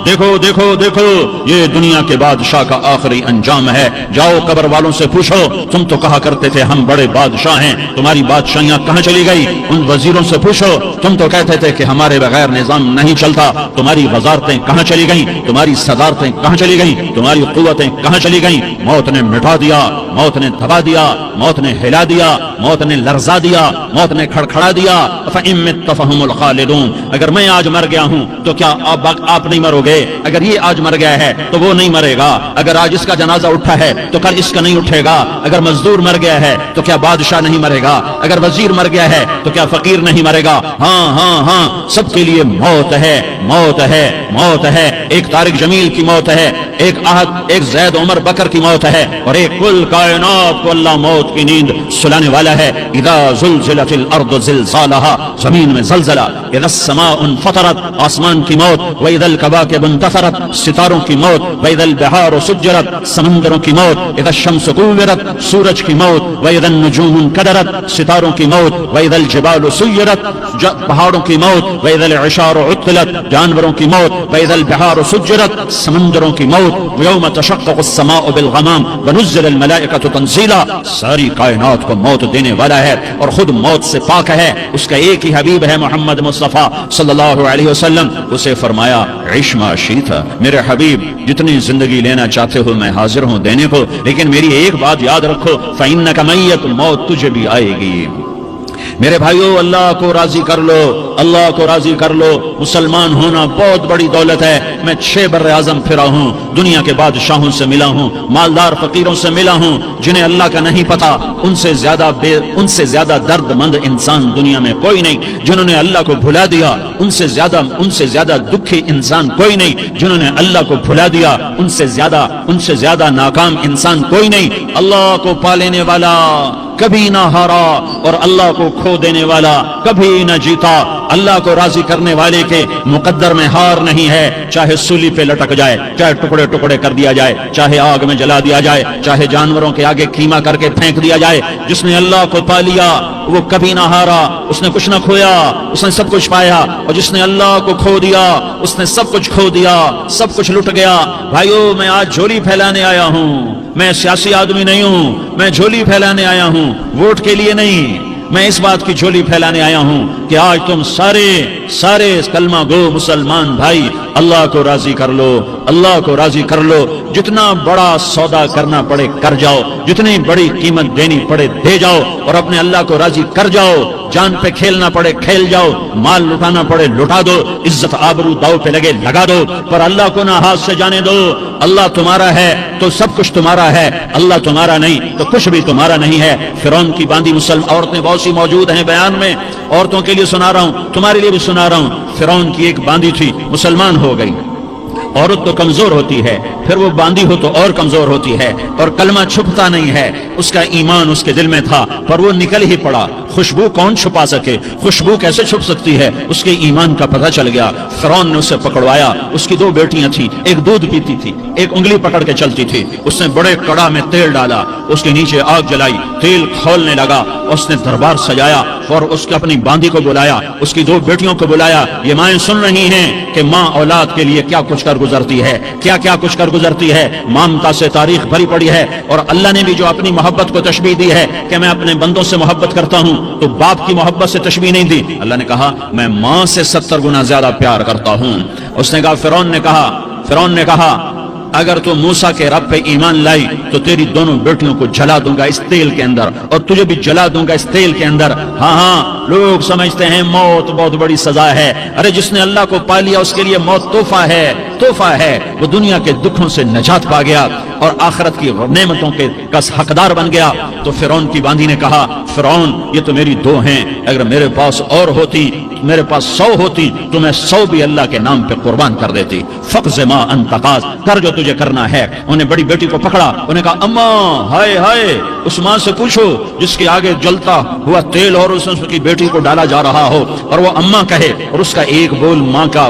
دیکھو دیکھو دیکھو یہ دنیا کے بادشاہ کا آخری انجام ہے. جاؤ قبر والوں سے پوچھو, تم تو کہا کرتے تھے ہم بڑے بادشاہ ہیں, تمہاری بادشاہیاں کہاں چلی گئی؟ ان وزیروں سے پوچھو, تم تو کہتے تھے کہ ہمارے بغیر نظام نہیں چلتا, تمہاری وزارتیں کہاں چلی گئیں؟ تمہاری صدارتیں کہاں چلی گئیں؟ تمہاری قوتیں کہاں چلی گئیں؟ موت نے مٹا دیا, موت نے دبا دیا, موت نے ہلا دیا, موت نے لرزا دیا, موت نے کھڑکھڑا دیا. فَإِن مِتَّ فَهُمُ الْخَالِدُونَ. اگر میں آج مر گیا ہوں تو کیا آپ نہیں مرو گے؟ اگر یہ آج مر گیا ہے تو وہ نہیں مرے گا. اگر آج اس کا جنازہ اٹھا ہے تو کل اس کا نہیں اٹھے گا. اگر مزدور مر گیا ہے تو کیا بادشاہ نہیں مرے گا؟ اگر وزیر مر گیا ہے تو کیا فقیر نہیں مرے گا؟ ہاں ہاں ہاں, سب کے لیے موت ہے, موت ہے, موت ہے. ایک طارق جمیل کی موت ہے, ایک زید عمر بکر کی موت ہے, اور ایک کل کائنات کو اللہ موت کی نیند سلانے والا ہے. اذا زلزلت الارض زلزالها, زمین میں زلزلہ. اذا السماء انفطرت, آسمان کی موت. واذا الكواكب انتثرت, ستاروں کی موت. واذا البحار سجرت, سمندروں کی موت. اذا الشمس كورت, سورج کی موت. واذا النجوم انكدرت, ستاروں کی موت. واذا الجبال سيرت, پہاڑوں کی موت. واذا العشار عطلت, جانوروں کی موت. واذا البحار سجرت, سمندروں کی موت. ويوم تشقق السماء بالغمام ونزل الملائكة تنزيلا. ساری کائنات کو موت دینے والا ہے اور خود موت سے پاک ہے. اس کا ایک ہی حبیب ہے محمد مصطفیٰ صلی اللہ علیہ وسلم. اسے فرمایا عش ما شئت, میرے حبیب جتنی زندگی لینا چاہتے ہو میں حاضر ہوں دینے کو, لیکن میری ایک بات یاد رکھو, فإنک میت, موت تجھے بھی آئے گی. میرے بھائیو, اللہ کو راضی کر لو, اللہ کو راضی کر لو. مسلمان ہونا بہت بڑی دولت ہے. میں 6 بر اعظم پھرا ہوں, دنیا کے بادشاہوں سے ملا ہوں, مالدار فقیروں سے ملا ہوں, جنہیں اللہ کا نہیں پتا. ان سے زیادہ درد مند انسان دنیا میں کوئی نہیں. جنہوں نے اللہ کو بھلا دیا, ان سے زیادہ دکھی انسان کوئی نہیں. جنہوں نے اللہ کو بھلا دیا, ان سے زیادہ ناکام انسان کوئی نہیں. اللہ کو پالینے والا کبھی نہ ہارا اور اللہ کو کھو دینے والا کبھی نہ جیتا. اللہ کو راضی کرنے والے کے مقدر میں ہار نہیں ہے. چاہے سولی پہ لٹک جائے, چاہے ٹکڑے ٹکڑے کر دیا جائے, چاہے آگ میں جلا دیا جائے, چاہے جانوروں کے آگے قیمہ کر کے پھینک دیا جائے. جس نے اللہ کو پا لیا وہ کبھی نہ ہارا, اس نے کچھ نہ کھویا, اس نے سب کچھ پایا. اور جس نے اللہ کو کھو دیا اس نے سب کچھ کھو دیا, سب کچھ لٹ گیا. بھائیو, میں آج جھولی پھیلانے آیا ہوں. میں سیاسی آدمی نہیں ہوں, میں جھولی پھیلانے آیا ہوں, ووٹ کے لیے نہیں. میں اس بات کی جھولی پھیلانے آیا ہوں کہ آج تم سارے کلمہ گو مسلمان بھائی اللہ کو راضی کر لو, اللہ کو راضی کر لو. جتنا بڑا سودا کرنا پڑے کر جاؤ, جتنی بڑی قیمت دینی پڑے دے جاؤ, اور اپنے اللہ کو راضی کر جاؤ. جان پہ کھیلنا پڑے کھیل جاؤ, مال لٹانا پڑے لٹا دو, عزت آبرو داؤ پہ لگے لگا دو, پر اللہ کو نہ ہاتھ سے جانے دو. اللہ تمہارا ہے تو سب کچھ تمہارا ہے, اللہ تمہارا نہیں تو کچھ بھی تمہارا نہیں ہے. فرعون کی باندھی مسلم عورتیں بہت سی موجود ہیں بیان میں, عورتوں کے لیے سنا رہا ہوں, تمہارے لیے بھی سنا رہا ہوں. فرعون کی ایک باندھی تھی, مسلمان ہو گئی. عورت تو کمزور ہوتی ہے, پھر وہ باندھی ہو تو اور کمزور ہوتی ہے, اور کلمہ چھپتا نہیں ہے. اس کا ایمان اس کے دل میں تھا پر وہ نکل ہی پڑا. خوشبو کون چھپا سکے, خوشبو کیسے چھپ سکتی ہے؟ اس کے ایمان کا پتہ چل گیا. فرعون نے اسے پکڑوایا. اس کی 2 بیٹیاں تھیں, ایک دودھ پیتی تھی, ایک انگلی پکڑ کے چلتی تھی. اس نے بڑے کڑا میں تیل ڈالا, اس کے نیچے آگ جلائی, تیل کھولنے لگا. اس نے دربار سجایا اور اس کے اپنی باندھی کو بلایا, اس کی 2 بیٹیوں کو بلایا. یہ مائیں سن رہی ہیں کہ ماں اولاد کے لیے کیا کچھ کر گزرتی ہے, کیا کچھ کر گزرتی ہے. مامتا سے تاریخ بھری پڑی ہے. اور اللہ نے بھی جو اپنی محبت کو تشبیہ دی ہے کہ میں اپنے بندوں سے محبت کرتا ہوں, تو باپ کی محبت سے تشبیہ نہیں دی. اللہ نے کہا میں ماں سے 70 گنا زیادہ پیار کرتا ہوں. اس نے کہا, فرعون نے کہا اگر تو موسیٰ کے رب پہ ایمان لائی تو تیری دونوں بیٹیوں کو جلا دوں گا اس تیل کے اندر, اور تجھے بھی جلا دوں گا اس تیل کے اندر. ہاں, لوگ سمجھتے ہیں موت بہت بڑی سزا ہے. ارے جس نے اللہ کو پا لیا اس کے لیے موت تحفہ ہے. وہ دنیا کے دکھوں سے نجات پا گیا اور آخرت کی نعمتوں کے حقدار بن گیا. تو فرعون کی باندھی نے کہا, فرعون یہ تو میری 2 ہیں, اگر میرے پاس اور ہوتی, میرے پاس 100 ہوتی تو میں 100 بھی اللہ کے نام پہ قربان کر دیتی. فقض ما انت قاض, کر جو تجھے کرنا ہے. انہیں بڑی بیٹی کو پکڑا, انہیں کہا اماں ہائے اس ماں سے پوچھو جس کے آگے جلتا ہوا تیل اور اس کی بیٹی کو ڈالا جا رہا ہو, اور وہ اماں کہے اور اس کا ایک بول ماں کا,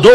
2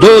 2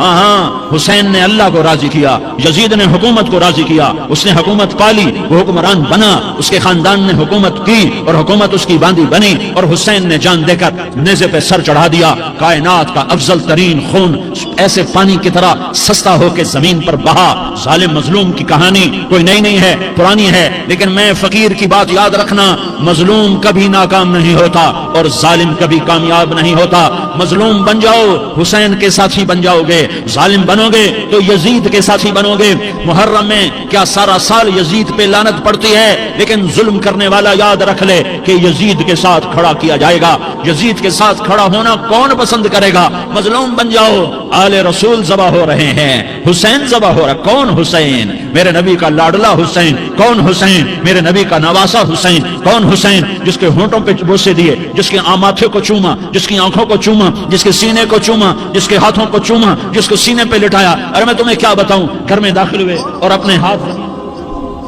ہاں ہاں حسین نے اللہ کو راضی کیا، یزید نے حکومت کو راضی کیا، اس نے حکومت پالی، وہ حکمران بنا، اس کے خاندان نے حکومت کی اور حکومت اس کی باندھی بنی، اور حسین نے جان دے کر نیزے پہ سر چڑھا دیا۔ کائنات کا افضل ترین خون ایسے پانی کی طرح سستا ہو کے زمین پر بہا۔ ظالم مظلوم کی کہانی کوئی نئی نہیں ہے، پرانی ہے، لیکن میں فقیر کی بات یاد رکھنا، مظلوم کبھی ناکام نہیں ہوتا اور ظالم کبھی کامیاب نہیں ہوتا۔ مظلوم بن جاؤ حسین کے ساتھی بن جاؤ گے، ظالم بنو گے تو یزید کے ساتھی بنو گے۔ محرم میں کیا سارا سال یزید پہ لعنت پڑتی ہے، لیکن ظلم کرنے والا یاد رکھ لے کہ یزید کے ساتھ کھڑا کیا جائے گا۔ یزید کے ساتھ کھڑا ہونا کون پسند کرے گا؟ مظلوم بن جاؤ۔ آل رسول ذبح ہو رہے ہیں، حسین ذبح ہو رہا، کون حسین؟ میرے نبی کا لاڈلا حسین۔ کون حسین؟ میرے نبی کا نواسا حسین۔ کون حسین؟ جس کے ہونٹوں پہ بوسے دیے، جس کے ماتھے کو چوما، جس کی آنکھوں کو چوما، جس کے سینے کو چوما، جس کے ہاتھوں کو چوما، جس کو سینے پہ لٹایا۔ ارے میں تمہیں کیا بتاؤں، گھر میں داخل ہوئے اور اپنے ہاتھ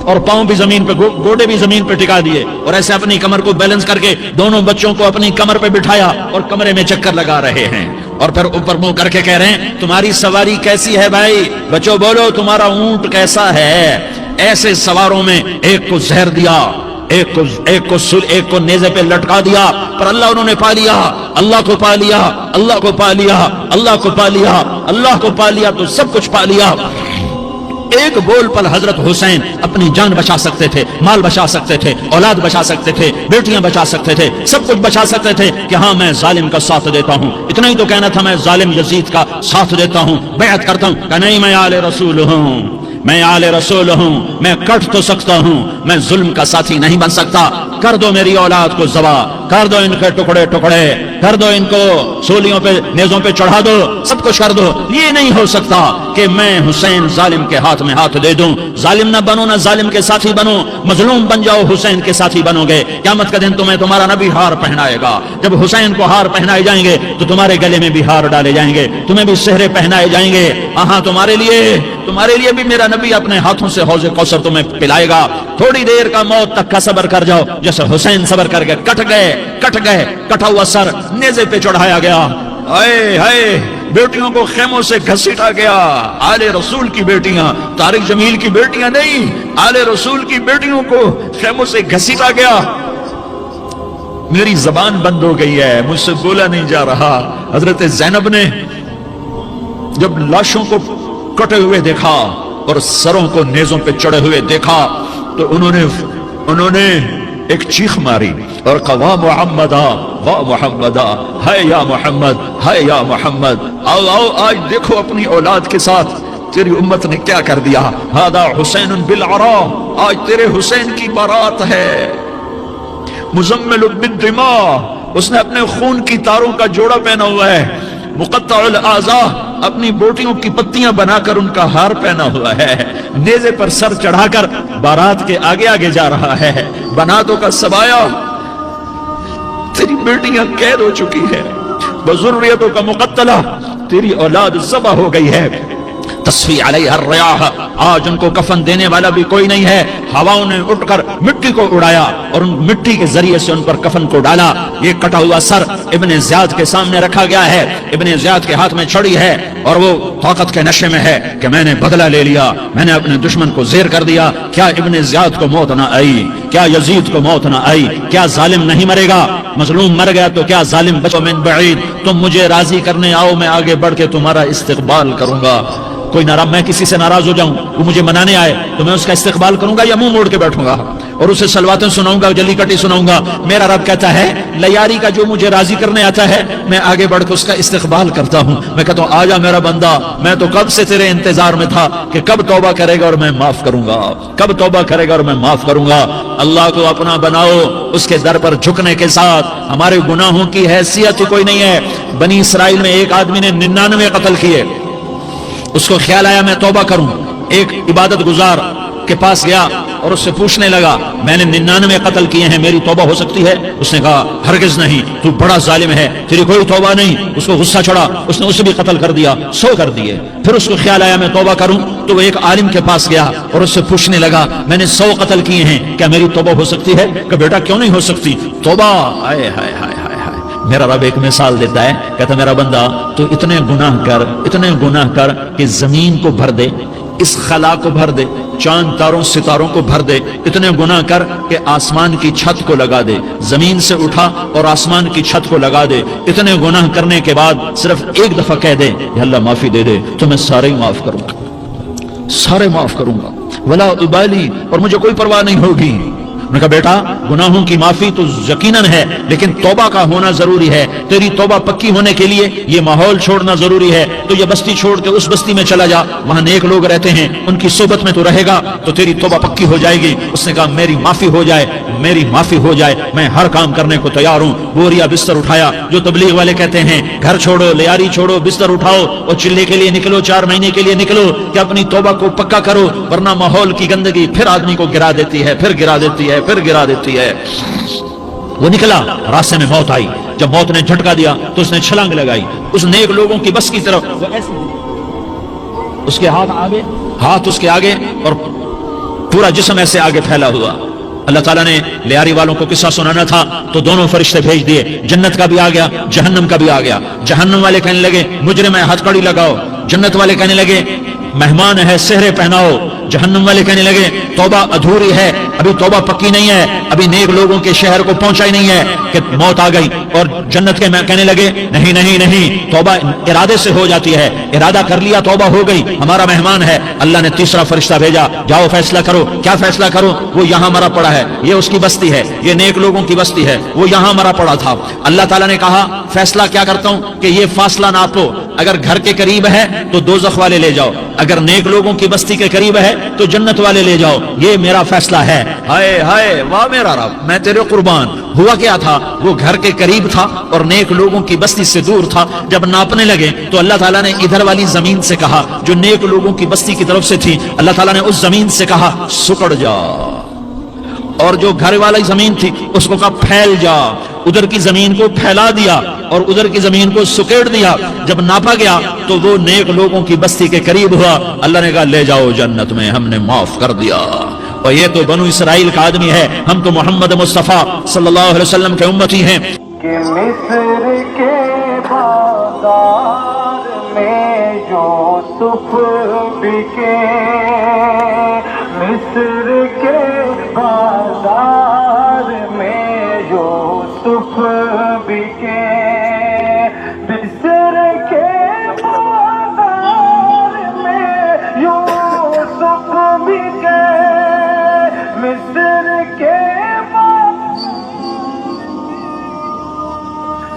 اور پاؤں بھی زمین پہ، گوڑے بھی زمین پہ ٹکا دیے، اور ایسے اپنی کمر کو بیلنس کر کے دونوں بچوں کو اپنی کمر پہ بٹھایا اور کمرے میں چکر لگا رہے ہیں، اور پھر اوپر منہ کر کے کہہ رہے ہیں تمہاری سواری کیسی ہے بھائی؟ بچوں بولو تمہارا اونٹ کیسا ہے؟ ایسے سواروں میں ایک کو زہر دیا، ایک کو نیزے پہ لٹکا دیا، پر اللہ انہوں نے پا لیا، اللہ کو پا لیا، اللہ کو پا لیا، اللہ کو پا لیا، اللہ کو پا لیا تو سب کچھ پا لیا۔ ایک بول پر حضرت حسین اپنی جان بچا سکتے تھے، مال بچا سکتے تھے، اولاد بچا سکتے تھے، بیٹیاں بچا سکتے تھے، سب کچھ بچا سکتے تھے کہ ہاں میں ظالم کا ساتھ دیتا ہوں۔ اتنا ہی تو کہنا تھا، میں ظالم یزید کا ساتھ دیتا ہوں، بیعت کرتا ہوں کہ نہیں میں آل رسول ہوں، میں آل رسول ہوں، میں کٹ تو سکتا ہوں، میں ظلم کا ساتھی نہیں بن سکتا۔ کر دو میری اولاد کو ذبح، کر دو ان کے ٹکڑے ٹکڑے، کر دو ان کو سولیوں پہ نیزوں پہ چڑھا دو، سب کچھ کر دو۔ یہ نہیں ہو سکتا کہ میں حسین ظالم کے ہاتھ میں ہاتھ دے دوں۔ ظالم نہ بنو، نہ ظالم کے ساتھی بنو، مظلوم بن جاؤ، حسین کے ساتھی بنو گے۔ قیامت کا دن تمہیں تمہارا نبی ہار پہنائے گا، جب حسین کو ہار پہنائے جائیں گے تو تمہارے گلے میں بھی ہار ڈالے جائیں گے، تمہیں بھی سہرے پہنائے جائیں گے۔ ہاں تمہارے لیے بھی میرا نبی اپنے ہاتھوں سے حوض کوثر تمہیں پلائے گا۔ تھوڑی دیر کا موت تک کا صبر کر جاؤ، جیسے حسین صبر کر کے کٹ گئے، کٹا ہوا سر نیزے پہ چڑھایا گیا۔ ہائے بیٹیوں کو خیموں سے گھسیٹا گیا۔ آل رسول کی بیٹیاں، طارق جمیل کی بیٹیاں نہیں، آل رسول کی بیٹیوں کو خیموں سے گھسیٹا گیا۔ میری زبان بند ہو گئی ہے، مجھ سے بولا نہیں جا رہا۔ حضرت زینب نے جب لاشوں کو کٹے ہوئے دیکھا اور سروں کو نیزوں پہ چڑھے ہوئے دیکھا تو انہوں نے ایک چیخ ماری اور کہا واہ محمدا، واہ محمدا، ہے یا محمد، ہے یا محمد۔ آؤ آج دیکھو اپنی اولاد کے ساتھ تیری امت نے کیا کر دیا۔ ہذا حسین بالعراء، آج تیرے حسین کی بارات ہے۔ مزمل بالدماء، اس نے اپنے خون کی تاروں کا جوڑا پہنا ہوا ہے۔ مقطع الاعضاء، اپنی بوٹیوں کی پتیاں بنا کر ان کا ہار پہنا ہوا ہے۔ نیزے پر سر چڑھا کر بارات کے آگے آگے جا رہا ہے۔ بناتوں کا سبایا، تیری بیٹیاں قید ہو چکی ہے، بذریتوں کا مقتلہ، تیری اولاد ذبح ہو گئی ہے۔ تصفی علیہ الریاح، آج ان کو کفن دینے والا بھی کوئی نہیں ہے۔ ہواؤں نے اٹھ کر مٹی کو اڑایا اور ان مٹی کے ذریعے سے ان پر کفن کو ڈالا۔ یہ کٹا ہوا سر ابن زیاد کے سامنے رکھا گیا ہے۔ ابن زیاد کے ہاتھ میں چھڑی ہے اور وہ طاقت کے نشے میں ہے کہ میں نے بدلہ لے لیا، میں نے اپنے دشمن کو زیر کر دیا۔ کیا ابن زیاد کو موت نہ آئی؟ کیا یزید کو موت نہ آئی؟ کیا ظالم نہیں مرے گا؟ مظلوم مر گیا تو کیا ظالم بچو من بعید؟ تم مجھے راضی کرنے آؤ، میں آگے بڑھ کے تمہارا استقبال کروں گا۔ کوئی ناراض، میں کسی سے ناراض ہو جاؤں، وہ مجھے منانے آئے تو میں اس کا استقبال کروں گا یا منہ موڑ کے بیٹھوں گا اور اسے سلواتیں سناؤں گا، جلی کٹی سناؤں گا؟ میرا رب کہتا ہے لیاری کا جو مجھے راضی کرنے آتا ہے میں آگے بڑھ کے اس کا استقبال کرتا ہوں۔ میں کہتا ہوں آجا میرا بندہ، میں تو کب سے تیرے انتظار میں تھا کہ کب توبہ کرے گا اور میں معاف کروں گا، کب توبہ کرے گا اور میں معاف کروں گا۔ اللہ کو اپنا بناؤ، اس کے در پر جھکنے کے ساتھ ہمارے گناہوں کی حیثیت کوئی نہیں ہے۔ بنی اسرائیل میں ایک آدمی نے 99 قتل کیے، اس کو خیال آیا میں توبہ کروں، ایک عبادت گزار کے پاس گیا اور اس سے پوچھنے لگا میں نے 99 قتل کیے ہیں، میری توبہ ہو سکتی ہے؟ اس نے کہا ہرگز نہیں، تو بڑا ظالم ہے، تیری کوئی توبہ نہیں۔ اس کو غصہ چڑھا، اس نے اسے بھی قتل کر دیا، 100 کر دیے۔ پھر اس کو خیال آیا میں توبہ کروں تو وہ ایک عالم کے پاس گیا اور اس سے پوچھنے لگا میں نے 100 قتل کیے ہیں، کیا میری توبہ ہو سکتی ہے؟ کہ بیٹا کیوں نہیں ہو سکتی، توبہ۔ ہائے ہائے ہائے ہائے ہائے، میرا رب ایک مثال دیتا ہے، کہتا میرا بندہ تو اتنے گناہ کر کہ زمین کو بھر دے، اس خلا کو بھر دے، چاند تاروں ستاروں کو بھر دے، اتنے گناہ کر کہ آسمان کی چھت کو لگا دے، زمین سے اٹھا اور آسمان کی چھت کو لگا دے، اتنے گناہ کرنے کے بعد صرف ایک دفعہ کہہ دے یا اللہ معافی دے دے تو میں سارے ہی معاف کروں گا، سارے معاف کروں گا، ولا ابالی، اور مجھے کوئی پرواہ نہیں ہوگی۔ انہوں نے کہا بیٹا گناہوں کی معافی تو یقیناً ہے، لیکن توبہ کا ہونا ضروری ہے، تیری توبہ پکی ہونے کے لیے یہ ماحول چھوڑنا ضروری ہے، تو یہ بستی چھوڑ کے اس بستی میں چلا جا، وہاں نیک لوگ رہتے ہیں، ان کی صحبت میں تو رہے گا تو تیری توبہ پکی ہو جائے گی۔ اس نے کہا میری معافی ہو جائے، میری معافی ہو جائے، میں ہر کام کرنے کو تیار ہوں۔ بوریا بستر اٹھایا، جو تبلیغ والے کہتے ہیں گھر چھوڑو، لیاری چھوڑو، بستر اٹھاؤ اور چلے کے لیے نکلو، 4 مہینے کے لیے نکلو کہ اپنی توبہ کو پکا کرو، ورنہ ماحول کی گندگی پھر آدمی کو گرا دیتی ہے، پھر گرا دیتی ہے، پھر گرا دیتی ہے۔ وہ نکلا، راستے میں موت آئی، جب موت نے جھٹکا دیا تو اس نے چھلانگ لگائی اس نیک لوگوں کی بس کی طرف، وہ ایسے اس کے ہاتھ اس کے آگے اور پورا جسم ایسے آگے پھیلا ہوا۔ اللہ تعالیٰ نے لیاری والوں کو قصہ سنانا تھا تو دونوں فرشتے بھیج دیے، جنت کا بھی آ گیا، جہنم کا بھی آ گیا۔ جہنم والے کہنے لگے مجرم ہے ہتھ کڑی لگاؤ، جنت والے کہنے لگے مہمان ہے سہرے پہناؤ۔ جہنم والے کہنے لگے توبہ ادھوری ہے، ابھی توبہ پکی نہیں ہے، ابھی نیک لوگوں کے شہر کو پہنچا ہی نہیں ہے کہ موت آ گئی۔ اور جنت کے کہنے لگے نہیں نہیں نہیں، توبہ ارادے سے ہو جاتی ہے، ارادہ کر لیا توبہ ہو گئی، ہمارا مہمان ہے۔ اللہ نے تیسرا فرشتہ بھیجا، جاؤ فیصلہ کرو، کیا فیصلہ کرو؟ وہ یہاں مرا پڑا ہے، یہ اس کی بستی ہے، یہ نیک لوگوں کی بستی ہے، وہ یہاں مرا پڑا تھا۔ اللہ تعالیٰ نے کہا فیصلہ کیا کرتا ہوں کہ یہ فاصلہ ناپو، اگر گھر کے قریب ہے تو دوزخ والے لے جاؤ، اگر نیک لوگوں کی بستی کے قریب ہے تو جنت والے لے جاؤ، یہ میرا فیصلہ ہے۔ ہائے ہائے واہ میرا رب، میں تیرے قربان۔ ہوا کیا تھا، وہ گھر کے قریب تھا اور نیک لوگوں کی بستی سے دور تھا۔ جب ناپنے لگے تو اللہ تعالیٰ نے ادھر والی زمین سے کہا جو نیک لوگوں کی بستی کی طرف سے تھی، اللہ تعالیٰ نے اس زمین سے کہا سکڑ جا، اور جو گھر والی زمین تھی اس کو کہا پھیل جا، ادھر کی زمین کو پھیلا دیا اور ادھر کی زمین کو سکیڑ دیا۔ جب ناپا گیا تو وہ نیک لوگوں کی بستی کے قریب ہوا، اللہ نے کہا لے جاؤ جنت میں، ہم نے معاف کر دیا۔ اور یہ تو بنو اسرائیل کا آدمی ہے، ہم تو محمد مصطفیٰ صلی اللہ علیہ وسلم کے امتی ہیں۔ کہ مصر کے بازار میں یوسف بکے، مصر کے بازار میں یوسف بکے، مصر کے بازار میں یوسف بکے، مصر کے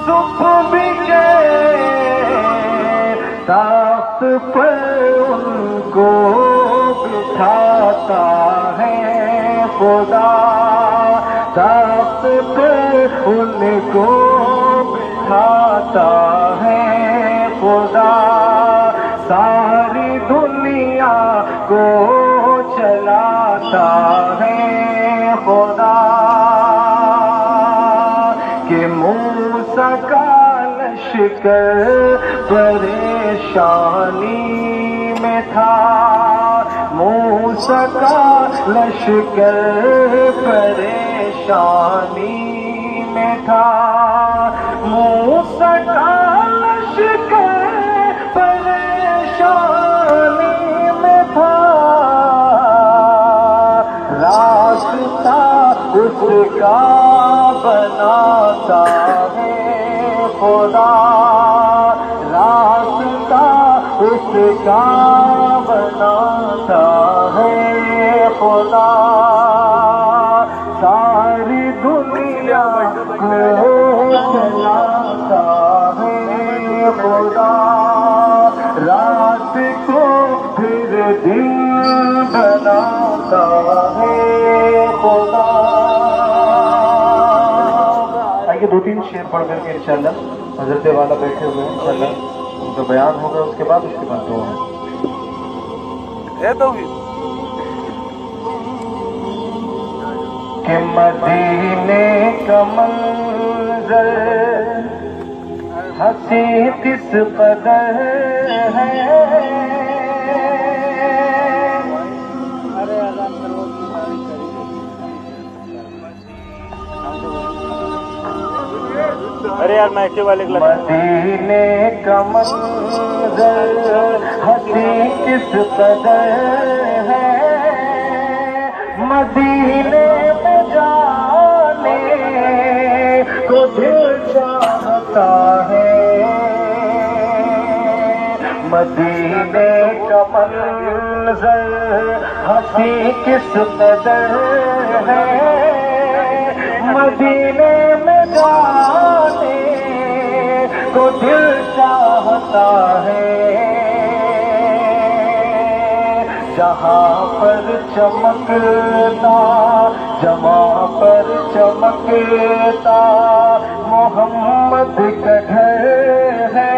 یوسف بکے، تخت پر ان کو بٹھاتا ہے خدا، تخت پر ان کو بٹھاتا ہے خدا، ساری دنیا کو چلاتا ہے خدا، کہ موسیٰ کا لشکر پریشانی میں تھا، موسیٰ کا لشکر پریشانی میں تھا، موسیٰ کا لشکر پریشانی میں تھا، راستہ اس کا بناتا ہے خدا، راستہ اس کا بناتا ہے خدا، ساری دنیا کو چلاتا ہے خدا، رات کو پھر دن بناتا ہے خدا۔ آئیے 2-3 شعر پڑھ کر کے انشاءاللہ حضرت والا بیٹھے ہوئے ہیں، انشاءاللہ ان کا بیان ہوگا، اس کے بعد دعا ہے۔ کہ مدینے کا منظر ہنسی کس قدر ہے، ارے یار میچے والے کو لگا مدینے کا منظر ہنسی کس قدر ہے، مدینے میں جانے کو دل چاہتا ہے، مدینے کا منظر ہنسی کس قدر ہے، مدینے میں جانے کو دل چاہتا ہے، جہاں پر چمکتا جہاں پر چمکتا محمد کا گھر ہے،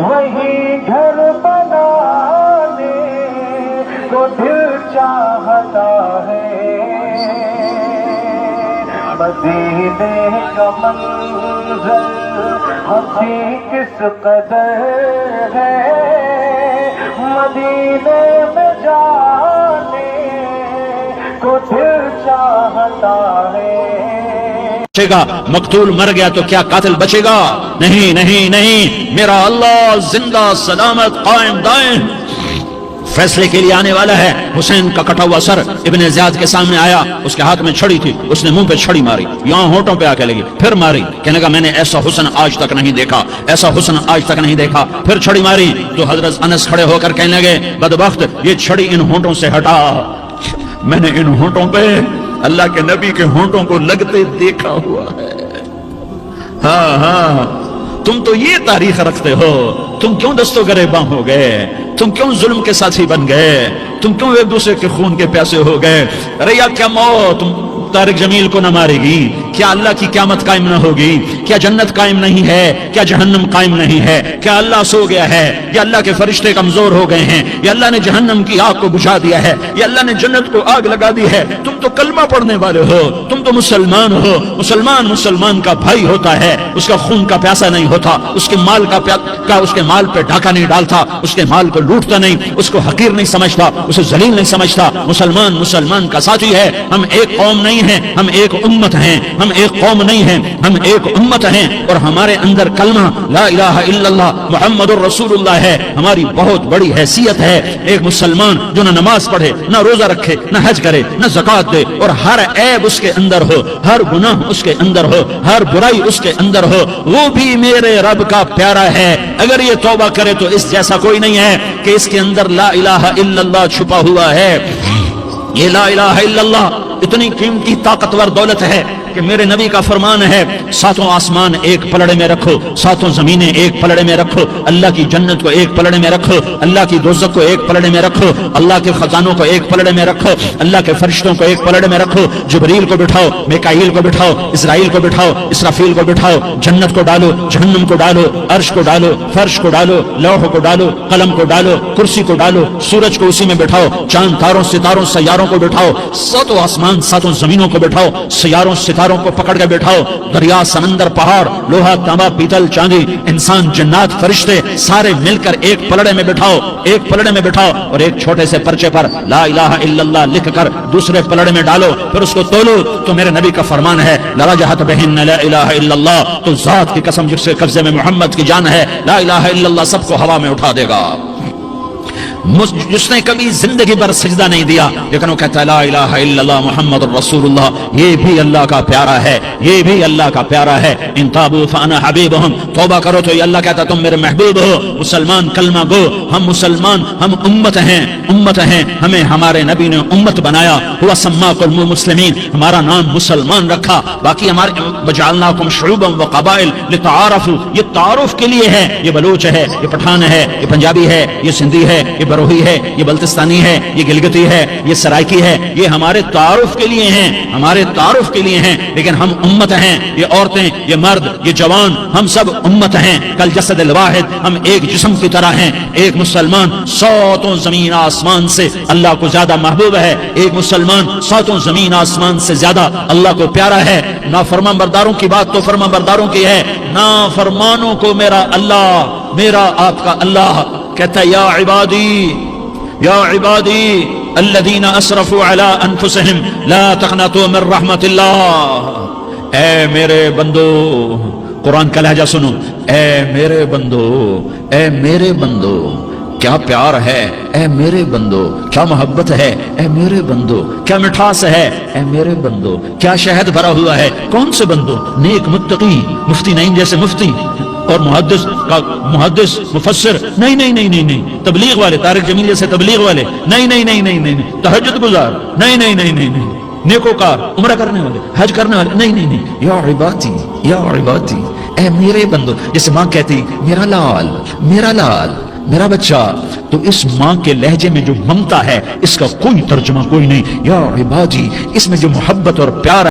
وہی گھر بنانے کو دل چاہتا ہے، مدینے کا منظر ہنسی کس قدر ہے، مدینے میں جانے کو دل چاہتا ہے۔ مقتول مر گیا تو کیا قاتل بچے گا؟ نہیں نہیں نہیں، میرا اللہ زندہ سلامت قائم دائم فیصلے کے لیے آنے والا ہے۔ حسین کا کٹا ہوا سر ابن زیاد کے سامنے آیا، اس کے ہاتھ میں چھڑی تھی، اس نے منہ پہ چھڑی ماری، یہاں ہونٹوں پہ آ کے لگی، پھر ماری، کہنے کا میں نے ایسا حسن آج تک نہیں دیکھا، ایسا حسن آج تک نہیں دیکھا، پھر چھڑی ماری تو حضرت انس کھڑے ہو کر کہنے لگے بدبخت یہ چھڑی ان ہونٹوں سے ہٹا، میں نے ان ہونٹوں پہ اللہ کے نبی کے ہونٹوں کو لگتے دیکھا ہوا ہے۔ ہاں ہاں، تم تو یہ تاریخ رکھتے ہو، تم کیوں دستوں گریباں ہو گئے، تم کیوں ظلم کے ساتھی بن گئے، تم کیوں ایک دوسرے کے خون کے پیاسے ہو گئے؟ ارے یا کیا موت طارق جمیل کو نہ مارے گی؟ کیا اللہ کی قیامت قائم نہ ہوگی؟ کیا جنت قائم نہیں ہے؟ کیا جہنم قائم نہیں ہے؟ کیا اللہ سو گیا ہے؟ یا اللہ کے فرشتے کمزور ہو گئے ہیں؟ یا اللہ نے جہنم کی آگ کو بجھا دیا ہے؟ یا اللہ نے جنت کو آگ لگا دی ہے؟ تم تو کلمہ پڑھنے والے ہو، تم تو مسلمان ہو۔ مسلمان کا بھائی ہوتا ہے، اس کا خون کا پیاسا نہیں ہوتا، اس کے مال اس کے مال پہ ڈھاکہ نہیں ڈالتا، اس کے مال کو لوٹتا نہیں، اس کو حقیر نہیں سمجھتا، اسے ذلیل نہیں سمجھتا۔ مسلمان کا ساتھی ہے۔ ہم ایک قوم نہیں ہیں، ہم ایک امت ہیں، ہم ایک قوم نہیں ہیں، ہم ایک امت ہیں، اور ہمارے اندر کلمہ لا الہ الا اللہ محمد الرسول اللہ ہے، ہماری بہت بڑی حیثیت ہے۔ ایک مسلمان جو نہ نماز پڑھے، نہ روزہ رکھے، نہ حج کرے، نہ زکوٰۃ دے، اور ہر عیب اس کے اندر ہو، ہر گناہ اس کے اندر ہو، ہر برائی اس کے اندر ہو، وہ بھی میرے رب کا پیارا ہے۔ اگر یہ توبہ کرے تو اس جیسا کوئی نہیں ہے کہ اس کے اندر لا الہ الا اللہ چھپا ہوا ہے۔ یہ لا الہ الا اللہ اتنی قیمتی طاقتور دولت ہے کہ میرے نبی کا فرمان ہے ساتوں آسمان ایک پلڑے میں رکھو، ساتوں زمینیں ایک پلڑے میں رکھو، اللہ کی جنت کو ایک پلڑے میں رکھو، اللہ کی دوزخ کو ایک پلڑے میں رکھو، اللہ کے خزانوں کو ایک پلڑے میں رکھو، اللہ کے فرشتوں کو ایک پلڑے میں رکھو، جبریل کو بٹھاؤ، میکائیل کو بٹھاؤ، اسرائیل کو بٹھاؤ، اسرافیل کو بٹھاؤ، جنت کو ڈالو، جہنم کو ڈالو، عرش کو ڈالو، فرش کو ڈالو، لوح کو ڈالو، قلم کو ڈالو، کرسی کو ڈالو، سورج کو اسی میں بٹھاؤ، چاند تاروں ستاروں سیاروں کو بٹھاؤ، ساتوں آسمان ساتوں زمینوں کو بٹھاؤ، سیاروں ستاروں کو پکڑ کے بٹھاؤ، دریا سمندر پہاڑ لوہا تانبا پیتل چاندی انسان جنات فرشتے سارے مل کر ایک پلڑے میں بٹھاؤ، ایک پلڑے میں بٹھاؤ، اور ایک چھوٹے سے پرچے پر لا الہ الا اللہ لکھ کر دوسرے پلڑے میں ڈالو، پھر اس کو تولو تو میرے نبی کا فرمان ہے لرجحت بہن لا الہ الا اللہ، تو ذات کی قسم جس کے قبضے میں محمد کی جان ہے لا الہ الا اللہ سب کو ہوا میں اٹھا دے گا۔ جس نے کبھی زندگی پر سجدہ نہیں دیا لیکن وہ کہتا ہے لا الہ الا اللہ محمد الرسول اللہ، یہ بھی اللہ کا پیارا ہے، یہ بھی اللہ کا پیارا ہے۔ ان تابوا فانا حبیبہم، توبہ کرو تو یہ اللہ کہتا تم میرے محبوب ہو۔ مسلمان کلمہ گو، ہم مسلمان، ہم امت ہیں، ہمیں ہمارے نبی نے امت بنایا، ہوا سماکم المسلمین، ہمارا نام مسلمان رکھا، باقی ہمارے وجعلناکم شعوبا وقبائل لتعارفوا، یہ تعارف کے لیے ہے، یہ بلوچ ہے، یہ پٹھان ہے، یہ پنجابی ہے، یہ سندھی ہے، یہ بروہی ہے، یہ بلتستانی ہے، یہ گلگتی ہے، یہ سرائکی ہے، یہ ہمارے تعارف کے لیے ہیں، ہمارے تعارف کے لیے ہیں، لیکن ہم امت ہیں، یہ عورتیں، یہ مرد، یہ جوان، ہم سب امت ہیں، کل جسد الواحد، ہم ایک جسم کی طرح ہیں۔ ایک مسلمان ساتوں زمین آسمان سے اللہ کو زیادہ محبوب ہے، ایک مسلمان ساتوں زمین آسمان سے زیادہ اللہ کو پیارا ہے۔ نافرمان برداروں کی بات تو فرمان برداروں کی ہے، نافرمانوں کو میرا اللہ، میرا آپ کا اللہ کہتا ہے یا عبادی الذین اسرفوا علی انفسہم لا تقنطوا من رحمت اللہ، اے میرے بندو، قرآن کا لہجہ سنو، اے میرے بندو، اے میرے بندو، کیا پیار ہے اے میرے بندو، کیا محبت ہے اے میرے بندو، کیا مٹھاس ہے اے میرے بندو، کیا شہد بھرا ہوا ہے، کون سے بندو؟ نیک متقی، مفتی نعیم جیسے مفتی اور محدث مفسر، نہیں نہیں نہیں نہیں نہیں، تبلیغ والے، طارق جمیل جیسے تبلیغ والے، نہیں نہیں نہیں نہیں نہیں، تہجد گزار، نہیں نہیں نہیں نہیں نہیں، نیکوکار، عمرہ کرنے والے، حج کرنے والے، نہیں نہیں نہیں، یا عبادی یا عبادی، اے میرے بندو، جیسے ماں کہتی میرا لال، میرا لال، میرا بچہ، تو اس ماں کے لہجے میں جو ممتا ہے اس کا کوئی ترجمہ کوئی نہیں، یا عبادی، اس میں جو محبت اور پیار